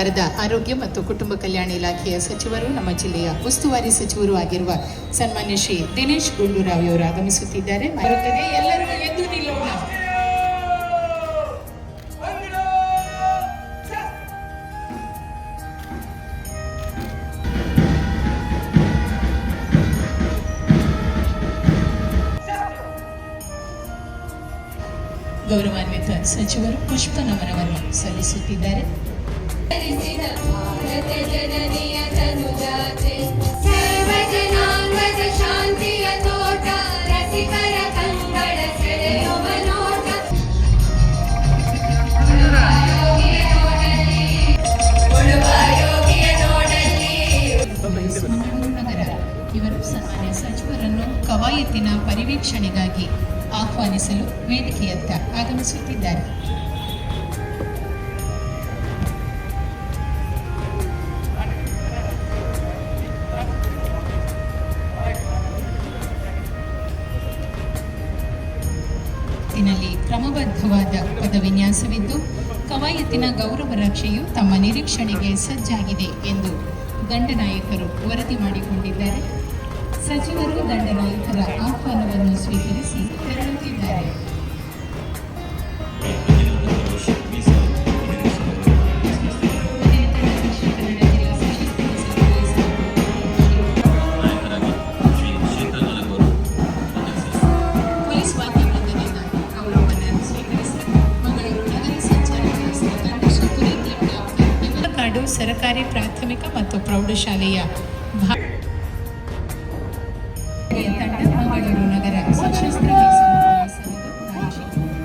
ಸರ್ಕಾರದ ಆರೋಗ್ಯ ಮತ್ತು ಕುಟುಂಬ ಕಲ್ಯಾಣ ಇಲಾಖೆಯ ಸಚಿವರು, ನಮ್ಮ ಜಿಲ್ಲೆಯ ಉಸ್ತುವಾರಿ ಸಚಿವರು ಆಗಿರುವ ಸನ್ಮಾನ್ಯ ಶ್ರೀ ದಿನೇಶ್ ಗುಂಡೂರಾವ್ ಅವರು ಆಗಮಿಸುತ್ತಿದ್ದಾರೆ. ಎಲ್ಲರೂ ಎದ್ದು ನಿಲ್ಲೋಣ. ಗೌರವಾನ್ವಿತ ಸಚಿವರು ಪುಷ್ಪ ನಮನವನ್ನು ಸಲ್ಲಿಸುತ್ತಿದ್ದಾರೆ. ನಗರ ಇವರು ಸನ್ಮಾನ್ಯ ಸಚಿವರನ್ನು ಕವಾಯತಿನ ಪರಿವೀಕ್ಷಣೆಗಾಗಿ ಆಹ್ವಾನಿಸಲು ವೇದಿಕೆಯತ್ತ ಆಗಮಿಸುತ್ತಿದ್ದಾರೆ. ಿನಲ್ಲಿ ಕ್ರಮಬದ್ಧವಾದ ಪದವಿನ್ಯಾಸವಿದ್ದು ಕವಾಯತಿನ ಗೌರವ ರಕ್ಷೆಯು ತಮ್ಮ ನಿರೀಕ್ಷಣೆಗೆ ಸಜ್ಜಾಗಿದೆ ಎಂದು ದಂಡನಾಯಕರು ವರದಿ ಮಾಡಿಕೊಂಡಿದ್ದಾರೆ. ಸಚಿವರು ದಂಡನಾಯಕರ ಆಹ್ವಾನವನ್ನು ಸ್ವೀಕರಿಸಿ ತೆರಳುತ್ತಿದ್ದಾರೆ. ಪೊಲೀಸ್ ವಾದ್ಯವೃಂದದಿಂದ ಗೌರವವನ್ನು ಸ್ವೀಕರಿಸಿ ಮಂಗಳೂರು ನಗರ ಸಂಚಾರ ವ್ಯವಸ್ಥೆ ತಂಡ ಕಾಡು ಸರಕಾರಿ ಪ್ರಾಥಮಿಕ ಮತ್ತು ಪ್ರೌಢಶಾಲೆಯ ತಂಡ ಮಂಗಳೂರು ನಗರ ಸಶಸ್ತ್ರ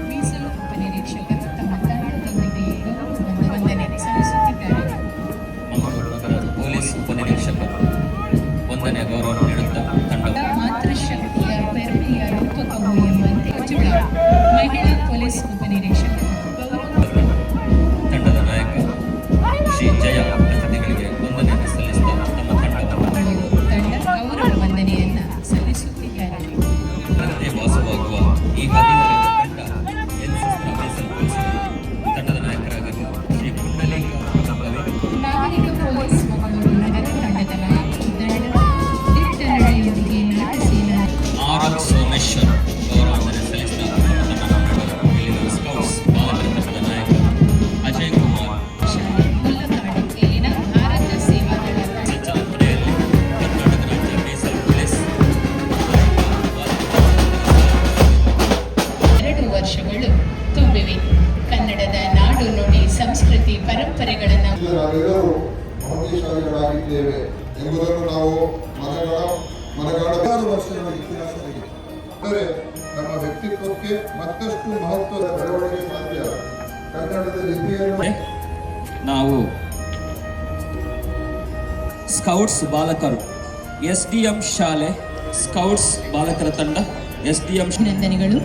ಮೀಸಲು ಉಪನಿರೀಕ್ಷಕರು ತಮ್ಮ ತಂಡದೊಂದಿಗೆ ವಂದನೆ ಸಲ್ಲಿಸುತ್ತಿದ್ದಾರೆ. ಮಂಗಳೂರು ನಗರ ಪೊಲೀಸ್ ಉಪನಿರೀಕ್ಷಕರು ವಂದನೆ ಗೌರವ ನೀಡುತ್ತಾ ಮಾತೃಶಕ್ತಿಯ ಪೆರ್ಮೆಯ ರೂಪಕವು ಎಂಬಂತೆ ಮಹಿಳಾ ಪೊಲೀಸ್ ಉಪನಿರೀಕ್ಷಕರು ತಂಡದ ನಾಯಕ ಶ್ರೀ ಜಯ ಅತಿಥಿಗಳಿಗೆ ವಂದನೆಯನ್ನು ಸಲ್ಲಿಸುತ್ತಾ ತಮ್ಮ ತಂಡ ಗೌರವ ವಂದನೆಯನ್ನ ಸಲ್ಲಿಸುತ್ತಿದ್ದಾರೆ. ವಾಸವಾಗುವ ಈ ಹದಿಹರೆಯದ ತಂಡ ತಂಡದ ನಾಯಕರಾಗಿರುವ ಶ್ರೀ ಪುಂಡಲಿಂಗ ನಾಗರಿಕ ಪೊಲೀಸ್ ಮಂಗಳೂರು ನಗರ ತಂಡದ ದಿಟ್ಟನಡೆಯೊಂದಿಗೆ ನಾಟಸೇನಾ ಆರ್ ಸೋಮೇಶ್ವರ್ ಗೌರವವನ್ನು ಸಲ್ಲಿಸಿದ ಇಲ್ಲಿನ ಸ್ಕೌಟ್ಸ್ ಬಾಲಕರ ತಂಡದ ನಾಯಕ ಅಜಯ್ ಕುಮಾರ್ ಮುಲ್ಲಕಾಡು ಇಲ್ಲಿನ ಭಾರತ ಸೇವಾದಳ ಸಂಚಾಲನೆಯಲ್ಲಿ ಕರ್ನಾಟಕ ರಾಜ್ಯ ಮೀಸಲು ಪೊಲೀಸ್ 2 ವರ್ಷಗಳು ತುಂಬಿವೆ. ಕನ್ನಡದ ನಾಡು ನುಡಿ ಸಂಸ್ಕೃತಿ ಪರಂಪರೆಗಳನ್ನು ಭಾಗ್ಯಶಾಲಿಗಳಾಗಿದ್ದೇವೆ ಎಂಬುದನ್ನು ನಾವು ಮನಗಾಡ ವರ್ಷಗಳ ಇತಿಹಾಸವಿದೆ. ಅಂದರೆ ನಮ್ಮ ವ್ಯಕ್ತಿತ್ವಕ್ಕೆ ಮತ್ತಷ್ಟು ಮಹತ್ವದ ಬೆಳವಣಿಗೆ ಸಾಧ್ಯ. ಕನ್ನಡದ ಲಿಪಿಯನ್ನು ನಾವು ಸ್ಕೌಟ್ಸ್ ಬಾಲಕರು SDM ಶಾಲೆ ಸ್ಕೌಟ್ಸ್ ಬಾಲಕರ ತಂಡ SDM ಅಭಿನಂದನೆಗಳು.